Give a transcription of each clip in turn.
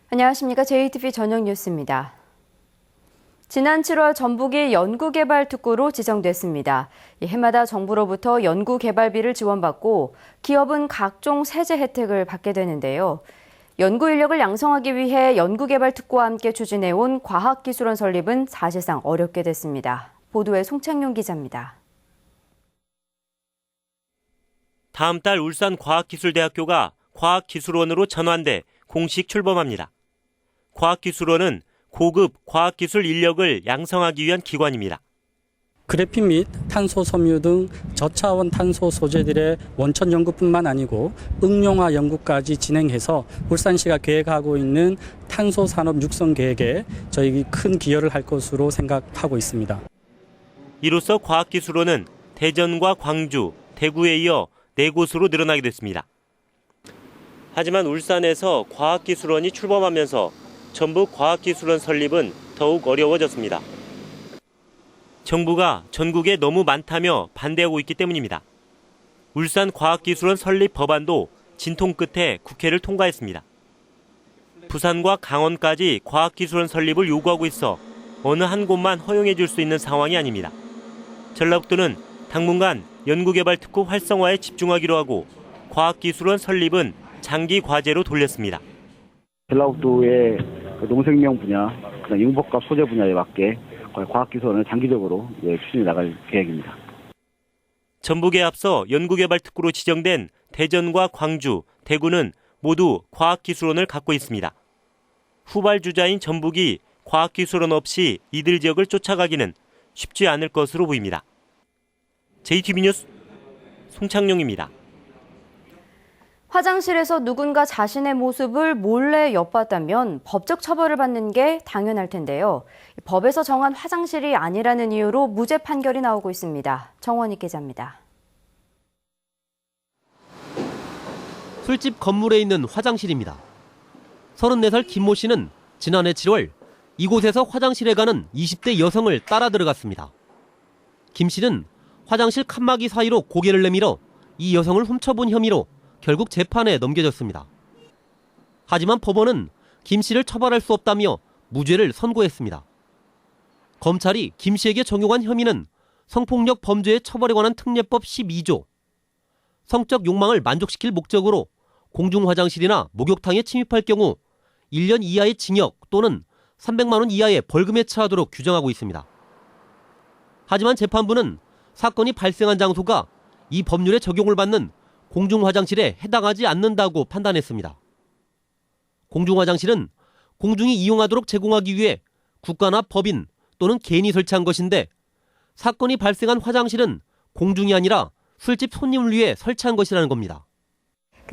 안녕하십니까. JTBC 저녁 뉴스입니다. 지난 7월 전북이 연구개발특구로 지정됐습니다. 해마다 정부로부터 연구개발비를 지원받고 기업은 각종 세제 혜택을 받게 되는데요. 연구 인력을 양성하기 위해 연구개발특구와 함께 추진해온 과학기술원 설립은 사실상 어렵게 됐습니다. 보도에 송창용 기자입니다. 다음 달 울산과학기술대학교가 과학기술원으로 전환돼 공식 출범합니다. 과학기술원은 고급 과학기술 인력을 양성하기 위한 기관입니다. 그래핀 및 탄소 섬유 등 저차원 탄소 소재들의 원천 연구뿐만 아니고 응용화 연구까지 진행해서 울산시가 계획하고 있는 탄소 산업 육성 계획에 저희 큰 기여를 할 것으로 생각하고 있습니다. 이로써 과학기술원은 대전과 광주, 대구에 이어 4곳으로 늘어나게 됐습니다. 하지만 울산에서 과학기술원이 출범하면서 전북과학기술원 설립은 더욱 어려워졌습니다. 정부가 전국에 너무 많다며 반대하고 있기 때문입니다. 울산과학기술원 설립 법안도 진통 끝에 국회를 통과했습니다. 부산과 강원까지 과학기술원 설립을 요구하고 있어 어느 한 곳만 허용해 줄 수 있는 상황이 아닙니다. 전라북도는 당분간 연구개발특구 활성화에 집중하기로 하고 과학기술원 설립은 장기 과제로 돌렸습니다. 전라북도의 농생명 분야, 융복합 소재 분야에 맞게 과학기술원을 장기적으로 추진해 나갈 계획입니다. 전북에 앞서 연구개발특구로 지정된 대전과 광주, 대구는 모두 과학기술원을 갖고 있습니다. 후발주자인 전북이 과학기술원 없이 이들 지역을 쫓아가기는 쉽지 않을 것으로 보입니다. JTBC 뉴스 송창용입니다. 화장실에서 누군가 자신의 모습을 몰래 엿봤다면 법적 처벌을 받는 게 당연할 텐데요. 법에서 정한 화장실이 아니라는 이유로 무죄 판결이 나오고 있습니다. 정원희 기자입니다. 술집 건물에 있는 화장실입니다. 34살 김모 씨는 지난해 7월 이곳에서 화장실에 가는 20대 여성을 따라 들어갔습니다. 김 씨는 화장실 칸막이 사이로 고개를 내밀어 이 여성을 훔쳐본 혐의로 결국 재판에 넘겨졌습니다. 하지만 법원은 김 씨를 처벌할 수 없다며 무죄를 선고했습니다. 검찰이 김 씨에게 적용한 혐의는 성폭력 범죄의 처벌에 관한 특례법 12조, 성적 욕망을 만족시킬 목적으로 공중화장실이나 목욕탕에 침입할 경우 1년 이하의 징역 또는 300만 원 이하의 벌금에 처하도록 규정하고 있습니다. 하지만 재판부는 사건이 발생한 장소가 이 법률의 적용을 받는 공중화장실에 해당하지 않는다고 판단했습니다. 공중화장실은 공중이 이용하도록 제공하기 위해 국가나 법인 또는 개인이 설치한 것인데 사건이 발생한 화장실은 공중이 아니라 술집 손님을 위해 설치한 것이라는 겁니다.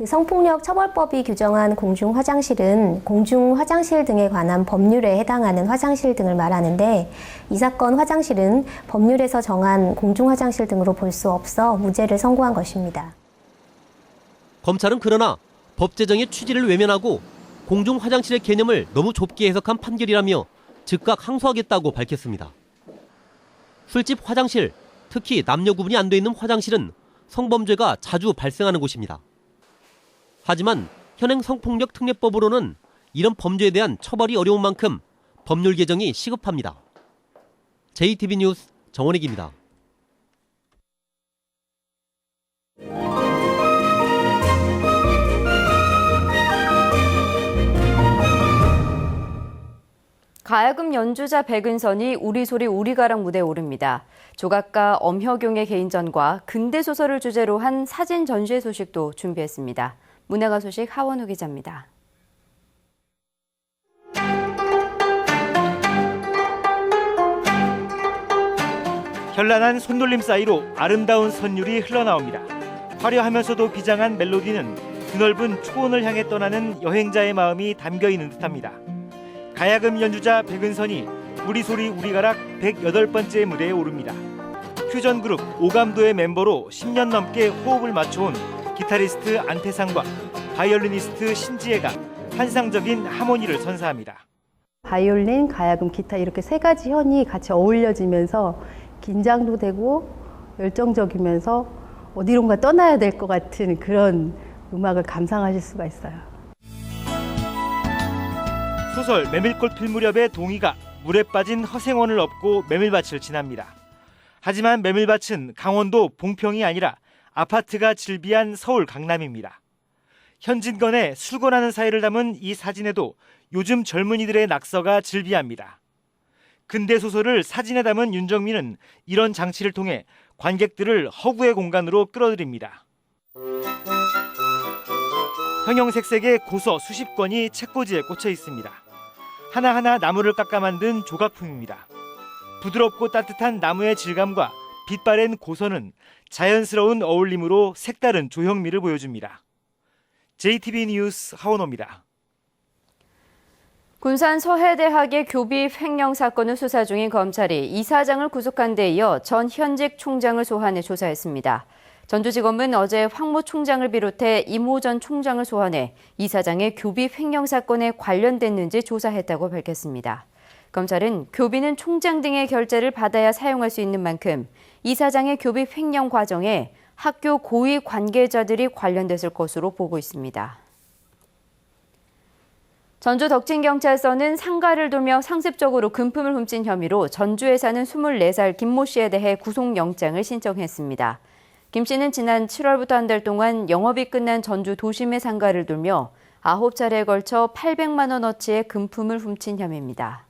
성폭력 처벌법이 규정한 공중화장실은 공중화장실 등에 관한 법률에 해당하는 화장실 등을 말하는데 이 사건 화장실은 법률에서 정한 공중화장실 등으로 볼 수 없어 무죄를 선고한 것입니다. 검찰은 그러나 법 제정의 취지를 외면하고 공중 화장실의 개념을 너무 좁게 해석한 판결이라며 즉각 항소하겠다고 밝혔습니다. 술집 화장실, 특히 남녀 구분이 안 돼 있는 화장실은 성범죄가 자주 발생하는 곳입니다. 하지만 현행 성폭력 특례법으로는 이런 범죄에 대한 처벌이 어려운 만큼 법률 개정이 시급합니다. JTBC 뉴스 정원익입니다. 가야금 연주자 백은선이 우리소리 우리가락 무대에 오릅니다. 조각가 엄혁용의 개인전과 근대소설을 주제로 한 사진 전시회 소식도 준비했습니다. 문화가 소식 하원우 기자입니다. 현란한 손놀림 사이로 아름다운 선율이 흘러나옵니다. 화려하면서도 비장한 멜로디는 드넓은 초원을 향해 떠나는 여행자의 마음이 담겨 있는 듯합니다. 가야금 연주자 백은선이 우리소리 우리가락 108번째 무대에 오릅니다. 퓨전 그룹 오감도의 멤버로 10년 넘게 호흡을 맞춰온 기타리스트 안태상과 바이올리니스트 신지혜가 환상적인 하모니를 선사합니다. 바이올린, 가야금, 기타 이렇게 세 가지 현이 같이 어울려지면서 긴장도 되고 열정적이면서 어디론가 떠나야 될 것 같은 그런 음악을 감상하실 수가 있어요. 소설 메밀꽃 필 무렵에 동희가 물에 빠진 허생원을 업고 메밀밭을 지납니다. 하지만 메밀밭은 강원도 봉평이 아니라 아파트가 즐비한 서울 강남입니다. 현진건의 술권하는 사이를 담은 이 사진에도 요즘 젊은이들의 낙서가 즐비합니다. 근대 소설을 사진에 담은 윤정민은 이런 장치를 통해 관객들을 허구의 공간으로 끌어들입니다. 형형색색의 고서 수십 권이 책꽂이에 꽂혀 있습니다. 하나하나 나무를 깎아 만든 조각품입니다. 부드럽고 따뜻한 나무의 질감과 빛바랜 고서는 자연스러운 어울림으로 색다른 조형미를 보여줍니다. JTBC 뉴스 하원호입니다. 군산 서해대학의 교비 횡령 사건을 수사 중인 검찰이 이사장을 구속한 데 이어 전 현직 총장을 소환해 조사했습니다. 전주지검은 어제 황모 총장을 비롯해 이모 전 총장을 소환해 이사장의 교비 횡령 사건에 관련됐는지 조사했다고 밝혔습니다. 검찰은 교비는 총장 등의 결재를 받아야 사용할 수 있는 만큼 이사장의 교비 횡령 과정에 학교 고위 관계자들이 관련됐을 것으로 보고 있습니다. 전주 덕진경찰서는 상가를 돌며 상습적으로 금품을 훔친 혐의로 전주에 사는 24살 김모 씨에 대해 구속영장을 신청했습니다. 김 씨는 지난 7월부터 한 달 동안 영업이 끝난 전주 도심의 상가를 돌며 9차례에 걸쳐 800만 원어치의 금품을 훔친 혐의입니다.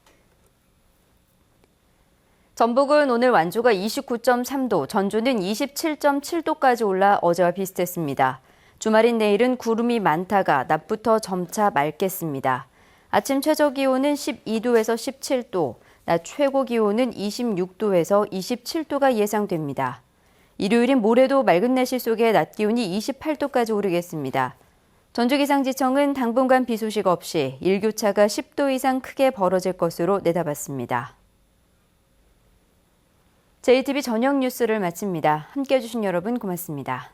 전북은 오늘 완주가 29.3도, 전주는 27.7도까지 올라 어제와 비슷했습니다. 주말인 내일은 구름이 많다가 낮부터 점차 맑겠습니다. 아침 최저 기온은 12도에서 17도, 낮 최고 기온은 26도에서 27도가 예상됩니다. 일요일인 모레도 맑은 날씨 속에 낮 기온이 28도까지 오르겠습니다. 전주기상지청은 당분간 비 소식 없이 일교차가 10도 이상 크게 벌어질 것으로 내다봤습니다. JTBC 저녁 뉴스를 마칩니다. 함께해 주신 여러분 고맙습니다.